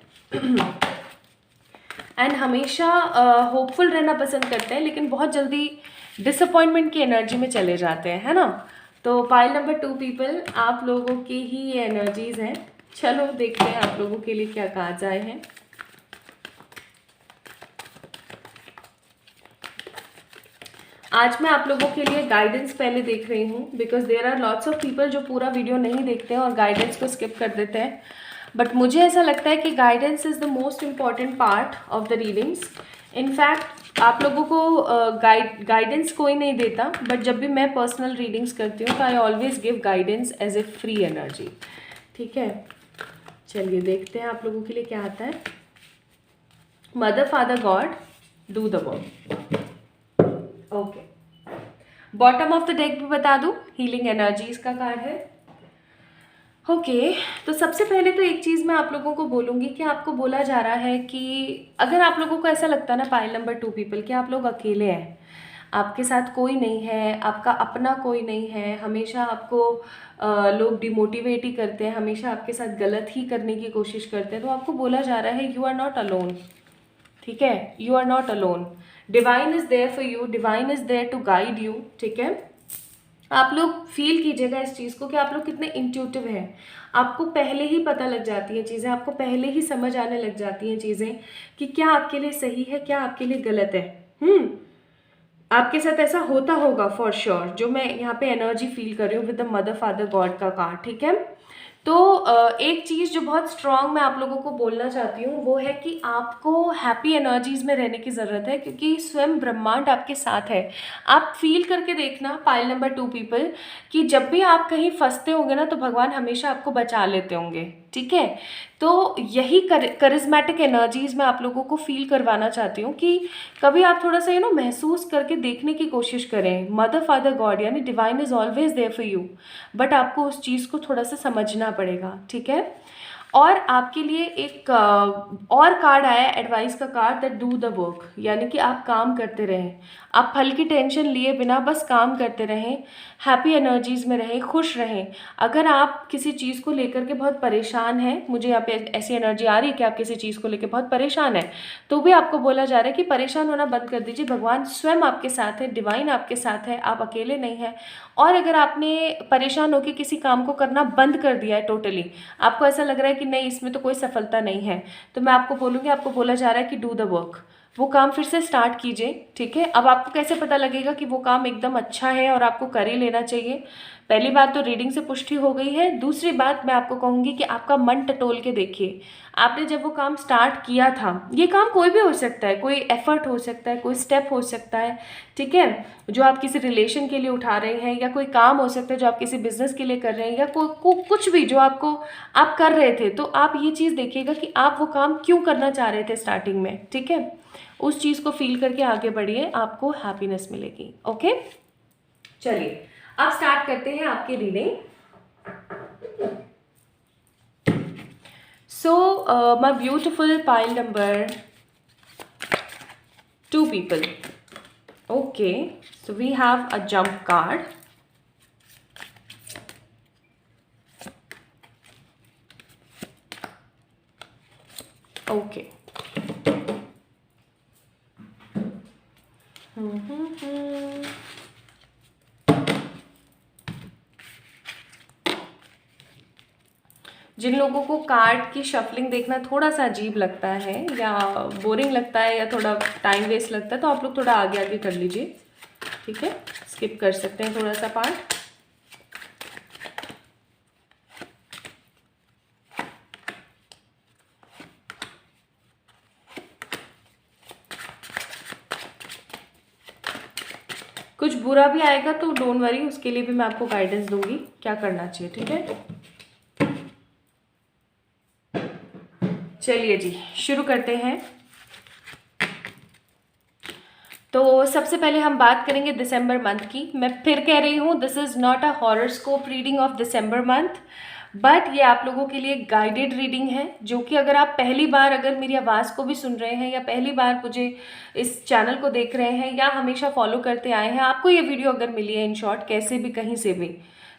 एंड हमेशा होपफुल रहना पसंद करते हैं, लेकिन बहुत जल्दी डिसअपॉइंटमेंट की एनर्जी में चले जाते हैं, है ना। तो पाइल नंबर 2 पीपल, आप लोगों की ही ये एनर्जीज हैं। चलो देखते हैं आप लोगों के लिए क्या कार्ड्स आए हैं। आज मैं आप लोगों के लिए गाइडेंस पहले देख रही हूँ, because there are lots of people जो पूरा वीडियो नहीं देखते हैं और गाइडेंस को स्किप कर देते हैं, बट मुझे ऐसा लगता है कि guidance is the most important part of the readings. In fact आप लोगों को गाइडेंस कोई नहीं देता, बट जब भी मैं पर्सनल रीडिंग्स करती हूँ तो I always give guidance as a free energy, ठीक है। चलिए देखते हैं आप लोगों के लिए क्या आता है। Mother father God, do the work. Okay, bottom of the deck भी बता दूँ, हीलिंग एनर्जीज का कार्ड है। ओके, तो सबसे पहले तो एक चीज़ मैं आप लोगों को बोलूँगी कि आपको बोला जा रहा है कि अगर आप लोगों को ऐसा लगता है ना पाइल नंबर 2 पीपल कि आप लोग अकेले हैं, आपके साथ कोई नहीं है, आपका अपना कोई नहीं है, हमेशा आपको लोग डिमोटिवेट ही करते हैं, हमेशा आपके साथ गलत ही करने की कोशिश करते हैं, तो आपको बोला जा रहा है यू आर नॉट अलोन, ठीक है। You are not alone, divine is there for you, divine is there to guide you, ठीक है। आप लोग फील कीजिएगा इस चीज़ को कि आप लोग कितने इंट्यूटिव हैं, आपको पहले ही पता लग जाती हैं चीज़ें, आपको पहले ही समझ आने लग जाती हैं चीज़ें कि क्या आपके लिए सही है, क्या आपके लिए गलत है। आपके साथ ऐसा होता होगा फॉर श्योर, जो मैं यहाँ पे एनर्जी फील कर रही हूँ with the mother father God का कार्ड, ठीक है। तो एक चीज़ जो बहुत स्ट्रांग मैं आप लोगों को बोलना चाहती हूँ वो है कि आपको हैप्पी एनर्जीज़ में रहने की ज़रूरत है, क्योंकि स्वयं ब्रह्मांड आपके साथ है। आप फील करके देखना पाइल नंबर 2 पीपल कि जब भी आप कहीं फंसते होंगे ना तो भगवान हमेशा आपको बचा लेते होंगे, ठीक है। तो यही करिज्मेटिक एनर्जीज़ मैं आप लोगों को फील करवाना चाहती हूँ कि कभी आप थोड़ा सा महसूस करके देखने की कोशिश करें। मदर फादर गॉड यानी divine is always there for you, but आपको उस चीज़ को थोड़ा सा समझना पड़ेगा, ठीक है। और आपके लिए एक और कार्ड आया है, एडवाइस का card, that do the work, यानी कि आप काम करते रहें, आप फल की टेंशन लिए बिना बस काम करते रहें, हैप्पी एनर्जीज़ में रहें, खुश रहें। अगर आप किसी चीज़ को लेकर के बहुत परेशान हैं, मुझे यहाँ पे ऐसी एनर्जी आ रही है कि आप किसी चीज़ को लेकर बहुत परेशान हैं, तो भी आपको बोला जा रहा है कि परेशान होना बंद कर दीजिए, भगवान स्वयं आपके साथ है, डिवाइन आपके साथ है, आप अकेले नहीं हैं। और अगर आपने परेशान होकर किसी काम को करना बंद कर दिया है टोटली, आपको ऐसा लग रहा है कि नहीं इसमें तो कोई सफलता नहीं है, तो मैं आपको बोलूँगी, आपको बोला जा रहा है कि डू द वर्क, वो काम फिर से स्टार्ट कीजिए, ठीक है। अब आपको कैसे पता लगेगा कि वो काम एकदम अच्छा है और आपको कर ही लेना चाहिए? पहली बात तो रीडिंग से पुष्टि हो गई है। दूसरी बात मैं आपको कहूँगी कि आपका मन टटोल के देखिए, आपने जब वो काम स्टार्ट किया था, ये काम कोई भी हो सकता है, कोई एफर्ट हो सकता है, कोई स्टेप हो सकता है, ठीक है, जो आप किसी रिलेशन के लिए उठा रहे हैं, या कोई काम हो सकता है जो आप किसी बिजनेस के लिए कर रहे हैं, या कुछ भी जो आप कर रहे थे, तो आप ये चीज़ देखिएगा कि आप वो काम क्यों करना चाह रहे थे स्टार्टिंग में, ठीक है। उस चीज़ को फील करके आगे बढ़िए, आपको हैप्पीनेस मिलेगी, ओके। चलिए अब स्टार्ट करते हैं आपकी reading. So my beautiful pile number 2 people. Okay, so we have a jump card. Okay. जिन लोगों को कार्ड की शफलिंग देखना थोड़ा सा अजीब लगता है या बोरिंग लगता है या थोड़ा टाइम वेस्ट लगता है, तो आप लोग थोड़ा आगे आगे कर लीजिए, ठीक है, स्किप कर सकते हैं थोड़ा सा पार्ट। कुछ बुरा भी आएगा तो डोंट वरी, उसके लिए भी मैं आपको गाइडेंस दूंगी क्या करना चाहिए, ठीक है। चलिए जी शुरू करते हैं। तो सबसे पहले हम बात करेंगे दिसंबर मंथ की। मैं फिर कह रही हूँ, this is not a horoscope reading of December month, but ये आप लोगों के लिए गाइडेड रीडिंग है, जो कि अगर आप पहली बार अगर मेरी आवाज़ को भी सुन रहे हैं या पहली बार मुझे इस चैनल को देख रहे हैं या हमेशा फॉलो करते आए हैं, आपको ये वीडियो अगर मिली है इन शॉर्ट कैसे भी कहीं से भी,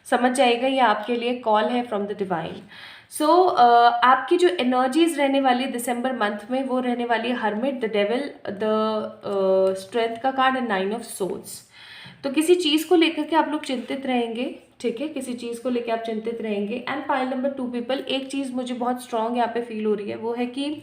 समझ जाइएगा ये आपके लिए कॉल है फ्रॉम द डिवाइन। सो आपकी जो एनर्जीज रहने वाली है दिसंबर मंथ में वो रहने वाली है hermit, the devil, the strength का कार्ड एंड 9 ऑफ सोर्ड्स। तो किसी चीज़ को लेकर के आप लोग चिंतित रहेंगे, ठीक है, किसी चीज़ को लेकर आप चिंतित रहेंगे। एंड पाइल नंबर 2 पीपल, एक चीज़ मुझे बहुत स्ट्रांग यहाँ पे फील हो रही है, वो है कि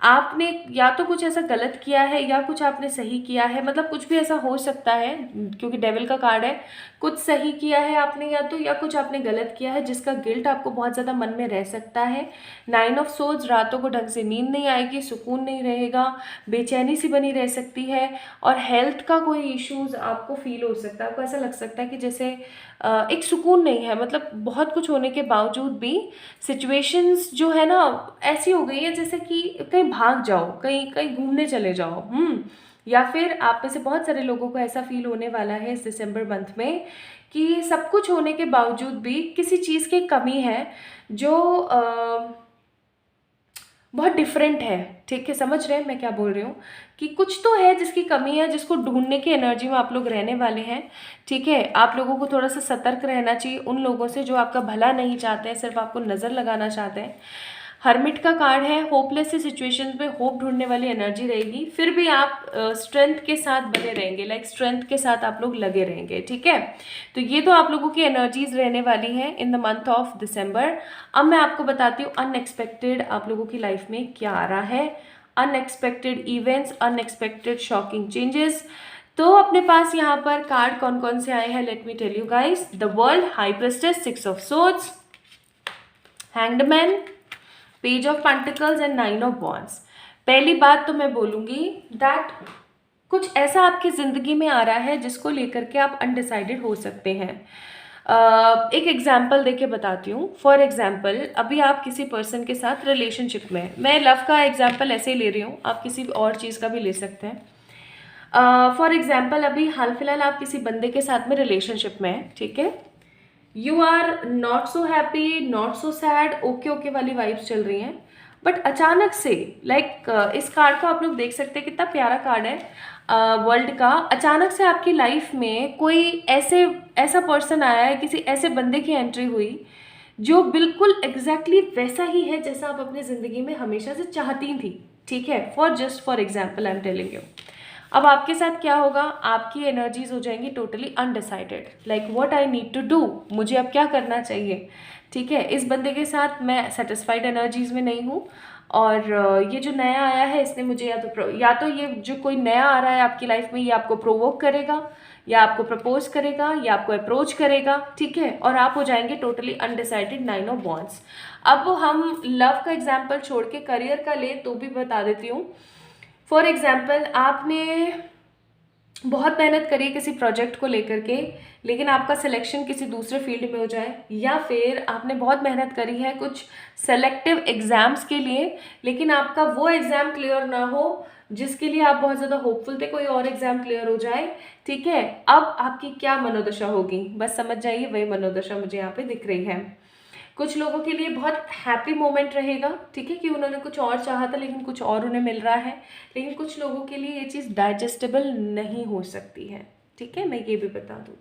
आपने या तो कुछ ऐसा गलत किया है या कुछ आपने सही किया है, मतलब कुछ भी ऐसा हो सकता है क्योंकि डेविल का कार्ड है। कुछ सही किया है आपने या कुछ आपने गलत किया है जिसका गिल्ट आपको बहुत ज़्यादा मन में रह सकता है। 9 ऑफ सोर्ड्स, रातों को ढंग से नींद नहीं आएगी, सुकून नहीं रहेगा, बेचैनी सी बनी रह सकती है। और हेल्थ का कोई इश्यूज आपको फील हो सकता है, आपको ऐसा लग सकता है कि जैसे एक सुकून नहीं है, मतलब बहुत कुछ होने के बावजूद भी सिचुएशंस जो है ना ऐसी हो गई है जैसे कि कहीं भाग जाओ, कहीं कहीं घूमने चले जाओ। या फिर आप में से बहुत सारे लोगों को ऐसा फील होने वाला है इस दिसंबर मंथ में कि सब कुछ होने के बावजूद भी किसी चीज़ की कमी है जो बहुत डिफरेंट है, ठीक है, समझ रहे हैं मैं क्या बोल रही हूँ, कि कुछ तो है जिसकी कमी है, जिसको ढूंढने की एनर्जी में आप लोग रहने वाले हैं, ठीक है। आप लोगों को थोड़ा सा सतर्क रहना चाहिए उन लोगों से जो आपका भला नहीं चाहते हैं, सिर्फ आपको नज़र लगाना चाहते हैं। हर्मिट का कार्ड है, होपलेस सिचुएशन पे होप ढूंढने वाली एनर्जी रहेगी, फिर भी आप स्ट्रेंथ के साथ बने रहेंगे, लाइक स्ट्रेंथ के साथ आप लोग लगे रहेंगे, ठीक है। तो ये तो आप लोगों की एनर्जीज रहने वाली हैं in the month of December. अब मैं आपको बताती हूँ अनएक्सपेक्टेड आप लोगों की लाइफ में क्या आ रहा है, unexpected events, unexpected shocking changes. तो अपने पास यहाँ पर कार्ड कौन कौन से आए हैं, let me tell you guys. The world, high priestess, 6 of swords, hanged man, page of pentacles and 9 of wands. पहली बात तो मैं बोलूँगी दैट कुछ ऐसा आपकी ज़िंदगी में आ रहा है जिसको लेकर के आप अनडिसाइडेड हो सकते हैं। एक एग्जाम्पल देके बताती हूँ। फॉर एग्जाम्पल, अभी आप किसी पर्सन के साथ रिलेशनशिप में हैं, मैं लव का एग्जाम्पल ऐसे ही ले रही हूँ, आप किसी और चीज़ का भी ले सकते हैं। फॉर एग्जाम्पल, अभी हाल फिलहाल आप किसी बंदे के साथ में रिलेशनशिप में हैं, ठीक है। You are not so happy, not so sad, okay okay वाली वाइब्स चल रही हैं, बट अचानक से इस कार्ड को आप लोग देख सकते हैं, कितना प्यारा कार्ड है वर्ल्ड का। अचानक से आपकी लाइफ में कोई ऐसा पर्सन आया है, किसी ऐसे बंदे की एंट्री हुई जो बिल्कुल एग्जैक्टली वैसा ही है जैसा आप अपनी ज़िंदगी में हमेशा से चाहती थी, ठीक है। For example I am telling you. अब आपके साथ क्या होगा, आपकी एनर्जीज हो जाएंगी totally undecided, like what I need to do, मुझे अब क्या करना चाहिए, ठीक है। इस बंदे के साथ मैं सेटिस्फाइड एनर्जीज में नहीं हूँ, और ये जो नया आया है इसने मुझे या तो ये जो कोई नया आ रहा है आपकी लाइफ में ये आपको प्रोवोक करेगा, या आपको प्रपोज करेगा, या आपको अप्रोच करेगा, ठीक है, और आप हो जाएंगे टोटली अनडिसाइडेड, 9 ऑफ वॉन्ड्स। अब हम लव का एग्जाम्पल छोड़ के करियर का ले तो भी बता देती हूँ। फॉर एग्जाम्पल, आपने बहुत मेहनत करी है किसी प्रोजेक्ट को लेकर के, लेकिन आपका सिलेक्शन किसी दूसरे फील्ड में हो जाए, या फिर आपने बहुत मेहनत करी है कुछ सेलेक्टिव एग्ज़ाम्स के लिए, लेकिन आपका वो एग्ज़ाम क्लियर ना हो जिसके लिए आप बहुत ज़्यादा होपफुल थे, कोई और एग्ज़ाम क्लियर हो जाए, ठीक है। अब आपकी क्या मनोदशा होगी, बस समझ जाइए, वही मनोदशा मुझे यहाँ पे दिख रही है। कुछ लोगों के लिए बहुत हैप्पी मोमेंट रहेगा, ठीक है, कि उन्होंने कुछ और चाहा था लेकिन कुछ और उन्हें मिल रहा है, लेकिन कुछ लोगों के लिए ये चीज़ डाइजेस्टेबल नहीं हो सकती है, ठीक है, मैं ये भी बता दूँ।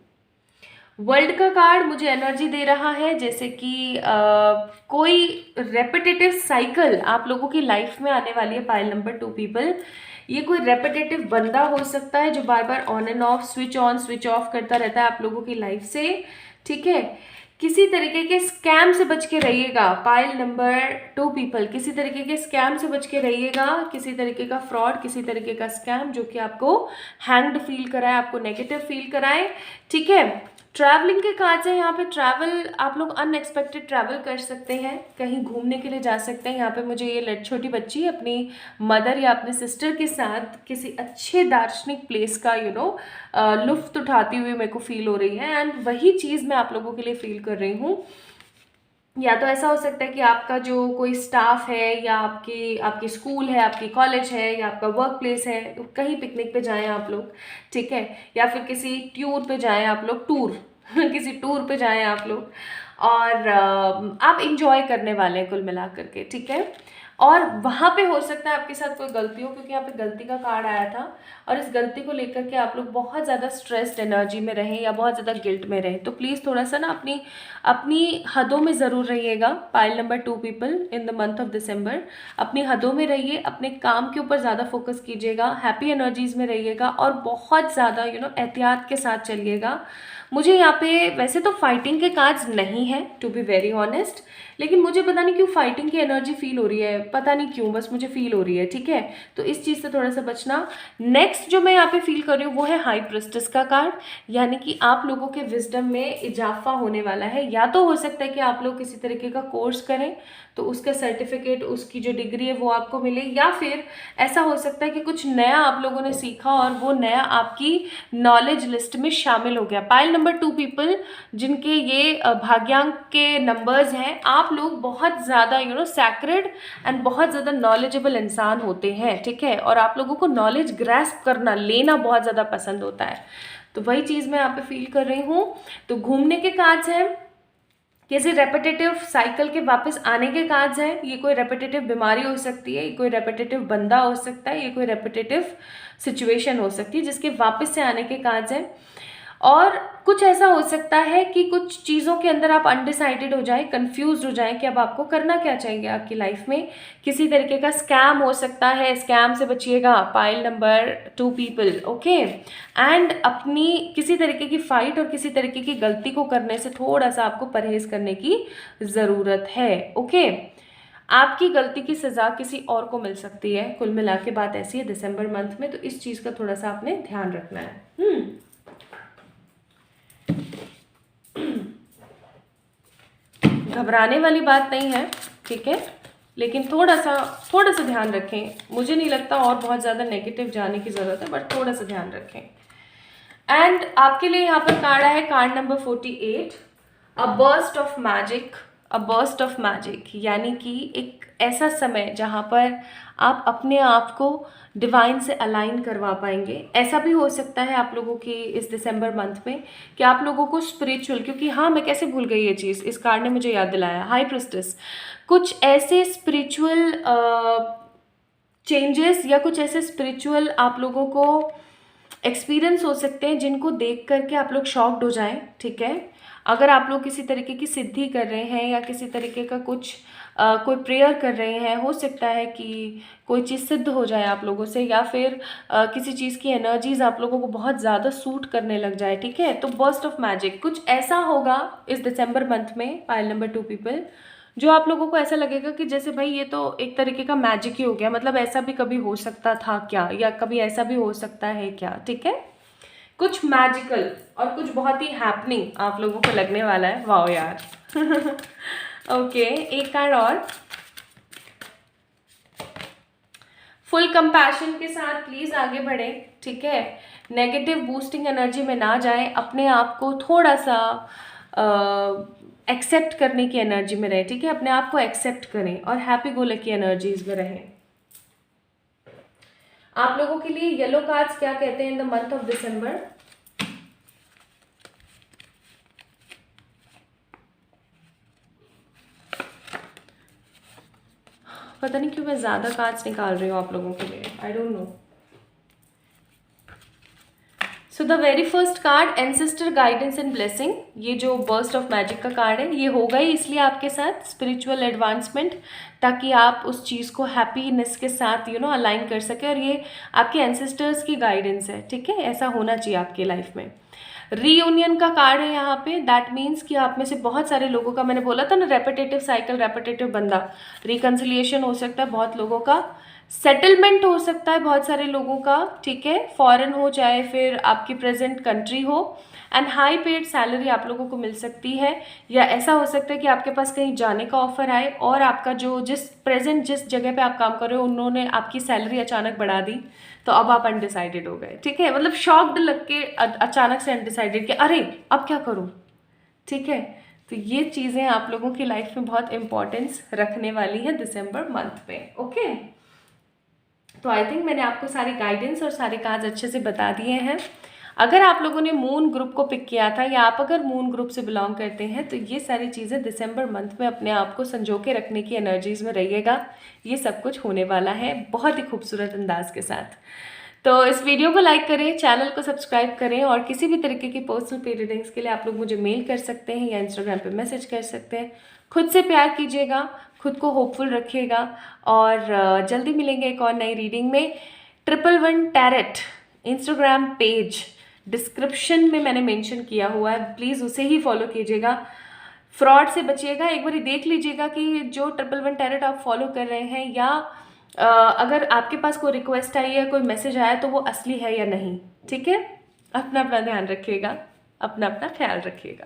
वर्ल्ड का कार्ड मुझे एनर्जी दे रहा है जैसे कि कोई रेपिटेटिव साइकिल आप लोगों की लाइफ में आने वाली है। पाइल नंबर 2 पीपल, ये कोई रेपिटेटिव बंदा हो सकता है जो बार बार on and off, switch on switch off करता रहता है आप लोगों की लाइफ से, ठीक है। किसी तरीके के स्कैम से बच के रहिएगा। पाइल नंबर 2 पीपल, किसी तरीके के स्कैम से बच के रहिएगा, किसी तरीके का फ्रॉड, किसी तरीके का स्कैम जो कि आपको हैंग्ड फील कराए, आपको नेगेटिव फील कराए, ठीक है। ट्रैवलिंग के कार्ड्स है यहाँ पे। ट्रैवल, आप लोग अनएक्सपेक्टेड ट्रैवल कर सकते हैं, कहीं घूमने के लिए जा सकते हैं। यहाँ पे मुझे ये छोटी बच्ची अपनी मदर या अपने सिस्टर के साथ किसी अच्छे दार्शनिक प्लेस का लुफ्त उठाती हुई मेरे को फील हो रही है, एंड वही चीज़ मैं आप लोगों के लिए फील कर रही हूँ। या तो ऐसा हो सकता है कि आपका जो कोई स्टाफ है, या आपकी स्कूल है, आपकी कॉलेज है, या आपका वर्क प्लेस है, कहीं पिकनिक पे जाएं आप लोग, ठीक है, या फिर किसी टूर पे जाएं आप लोग, किसी टूर पे जाएं आप लोग, और आप इंजॉय करने वाले हैं कुल मिला करके, ठीक है। और वहाँ पे हो सकता है आपके साथ कोई गलती हो, क्योंकि यहाँ पे गलती का कार्ड आया था, और इस गलती को लेकर के आप लोग बहुत ज़्यादा स्ट्रेस्ड एनर्जी में रहें या बहुत ज़्यादा गिल्ट में रहें। तो प्लीज़ थोड़ा सा ना अपनी अपनी हदों में ज़रूर रहिएगा। Pile number 2 people in the month of December, अपनी हदों में रहिए, अपने काम के ऊपर ज़्यादा फोकस कीजिएगा, हैप्पी एनर्जीज़ में रहिएगा और बहुत ज़्यादा एहतियात के साथ चलिएगा। मुझे यहाँ पे वैसे तो फाइटिंग के कार्ड्स नहीं है, टू बी वेरी ऑनेस्ट, लेकिन मुझे पता नहीं क्यों फाइटिंग की एनर्जी फील हो रही है, पता नहीं क्यों, बस मुझे फील हो रही है, ठीक है। तो इस चीज़ से थोड़ा सा बचना। नेक्स्ट जो मैं यहाँ पे फील कर रही हूँ वो है हाई प्रिस्टेस का कार्ड, यानी कि आप लोगों के विजडम में इजाफा होने वाला है। या तो हो सकता है कि आप लोग किसी तरीके का कोर्स करें तो उसका सर्टिफिकेट, उसकी जो डिग्री है वो आपको मिले, या फिर ऐसा हो सकता है कि कुछ नया आप लोगों ने सीखा और वो नया आपकी नॉलेज लिस्ट में शामिल हो गया। पाइल नंबर 2 पीपल जिनके ये भाग्यांक के नंबर्स हैं, आप लोग बहुत ज़्यादा सैक्रेड एंड बहुत ज़्यादा नॉलेजेबल इंसान होते हैं, ठीक है, और आप लोगों को नॉलेज ग्रैस्प करना, लेना बहुत ज़्यादा पसंद होता है। तो वही चीज़ मैं यहाँ पे फील कर रही हूँ। तो घूमने के कार्ड्स हैं, किसी रेपिटेटिव साइकिल के वापस आने के कार्ड्स हैं। ये कोई रेपिटेटिव बीमारी हो सकती है, ये कोई रेपिटेटिव बंदा हो सकता है, ये कोई रेपिटेटिव सिचुएशन हो सकती है जिसके वापस से आने के कार्ड्स हैं। और कुछ ऐसा हो सकता है कि कुछ चीज़ों के अंदर आप अनडिसाइडेड हो जाए, कंफ्यूज हो जाए कि अब आपको करना क्या चाहिए आपकी लाइफ में। किसी तरीके का स्कैम हो सकता है, स्कैम से बचिएगा। Pile number 2 people, okay. And अपनी किसी तरीके की फाइट और किसी तरीके की गलती को करने से थोड़ा सा आपको परहेज करने की ज़रूरत है, ओके। आपकी गलती की सज़ा किसी और को मिल सकती है, कुल मिला के बात ऐसी है दिसंबर मंथ में, तो इस चीज़ का थोड़ा सा आपने ध्यान रखना है। घबराने वाली बात नहीं है, ठीक है, लेकिन थोड़ा सा ध्यान रखें। मुझे नहीं लगता और बहुत ज़्यादा नेगेटिव जाने की ज़रूरत है, बट थोड़ा सा ध्यान रखें। एंड आपके लिए यहाँ पर कार्ड है card number 48, a burst of magic. A burst of magic यानी कि एक ऐसा समय जहाँ पर आप अपने आप को डिवाइन से अलाइन करवा पाएंगे। ऐसा भी हो सकता है आप लोगों की इस दिसंबर मंथ में कि आप लोगों को स्पिरिचुअल, क्योंकि हाँ मैं कैसे भूल गई ये चीज़, इस कार्ड ने मुझे याद दिलाया, हाई प्रिस्टेस, कुछ ऐसे स्पिरिचुअल चेंजेस या कुछ ऐसे स्पिरिचुअल आप लोगों को एक्सपीरियंस हो सकते हैं जिनको देख करके आप लोग शॉक्ड हो जाएं, ठीक है। अगर आप लोग किसी तरीके की सिद्धि कर रहे हैं या किसी तरीके का कुछ कोई प्रेयर कर रहे हैं, हो सकता है कि कोई चीज़ सिद्ध हो जाए आप लोगों से, या फिर किसी चीज़ की एनर्जीज आप लोगों को बहुत ज़्यादा सूट करने लग जाए, ठीक है। तो बर्स्ट ऑफ मैजिक कुछ ऐसा होगा इस दिसंबर मंथ में, पाइल नंबर 2 पीपल, जो आप लोगों को ऐसा लगेगा कि जैसे भाई ये तो एक तरीके का मैजिक ही हो गया, मतलब ऐसा भी कभी हो सकता था क्या, या कभी ऐसा भी हो सकता है क्या, ठीक है। कुछ मैजिकल और कुछ बहुत ही हैपनिंग आप लोगों को लगने वाला है। वाओ यार ओके, एक कार्ड और। फुल कंपैशन के साथ प्लीज़ आगे बढ़े, ठीक है। नेगेटिव बूस्टिंग एनर्जी में ना जाए, अपने आप को थोड़ा सा एक्सेप्ट करने की एनर्जी में रहे, ठीक है। अपने आप को एक्सेप्ट करें और हैप्पी गो लकी एनर्जीज में रहें। आप लोगों के लिए येलो कार्ड्स क्या कहते हैं in the month of December? पता नहीं क्यों मैं ज़्यादा कार्ड्स निकाल रही हूँ आप लोगों के लिए, I don't know. So the very first card, ancestor guidance and blessing. ये जो बर्स्ट ऑफ मैजिक का कार्ड है ये होगा ही इसलिए आपके साथ स्पिरिचुअल एडवांसमेंट, ताकि आप उस चीज़ को हैप्पीनेस के साथ अलाइन कर सके, और ये आपके एंसेस्टर्स की गाइडेंस है, ठीक है। ऐसा होना चाहिए आपके लाइफ में। रीयूनियन का कार्ड है यहाँ पे, दैट मीन्स कि आप में से बहुत सारे लोगों का, मैंने बोला था ना रेपिटेटिव साइकिल, रेपिटेटिव बंदा, रिकन्सिलिएशन हो सकता है बहुत लोगों का, सेटलमेंट हो सकता है बहुत सारे लोगों का, ठीक है, फॉरेन हो चाहे फिर आपकी प्रेजेंट कंट्री हो, एंड हाई पेड सैलरी आप लोगों को मिल सकती है, या ऐसा हो सकता है कि आपके पास कहीं जाने का ऑफर आए और आपका जो जिस जगह पे आप काम कर रहे हो उन्होंने आपकी सैलरी अचानक बढ़ा दी, तो अब आप अनडिसाइडेड हो गए, ठीक है, मतलब शॉक्ड लग के अचानक से अनडिसाइडेड कि अरे अब क्या करूँ, ठीक है। तो ये चीज़ें आप लोगों की लाइफ में बहुत इंपॉर्टेंस रखने वाली है दिसंबर मंथ में, ओके। तो आई थिंक मैंने आपको सारे गाइडेंस और सारे कार्ड्स अच्छे से बता दिए हैं। अगर आप लोगों ने मून ग्रुप को पिक किया था या आप अगर मून ग्रुप से बिलोंग करते हैं तो ये सारी चीज़ें दिसंबर मंथ में अपने आप को संजो के रखने की एनर्जीज़ में रहिएगा। ये सब कुछ होने वाला है बहुत ही खूबसूरत अंदाज के साथ। तो इस वीडियो को लाइक करें, चैनल को सब्सक्राइब करें और किसी भी तरीके की पर्सनल पे रीडिंग्स के लिए आप लोग मुझे मेल कर सकते हैं या इंस्टाग्राम पे मैसेज कर सकते हैं। खुद से प्यार कीजिएगा, खुद को होपफुल रखिएगा और जल्दी मिलेंगे एक और नई रीडिंग में। 111 टैरेट इंस्टाग्राम पेज डिस्क्रिप्शन में मैंने मेंशन किया हुआ है, प्लीज़ उसे ही फॉलो कीजिएगा। फ्रॉड से बचिएगा, एक बार देख लीजिएगा कि जो 111 टैरेट आप फॉलो कर रहे हैं या अगर आपके पास कोई रिक्वेस्ट आई है, कोई मैसेज आया तो वो असली है या नहीं। ठीक है, अपना अपना ध्यान रखिएगा, अपना अपना ख्याल रखिएगा।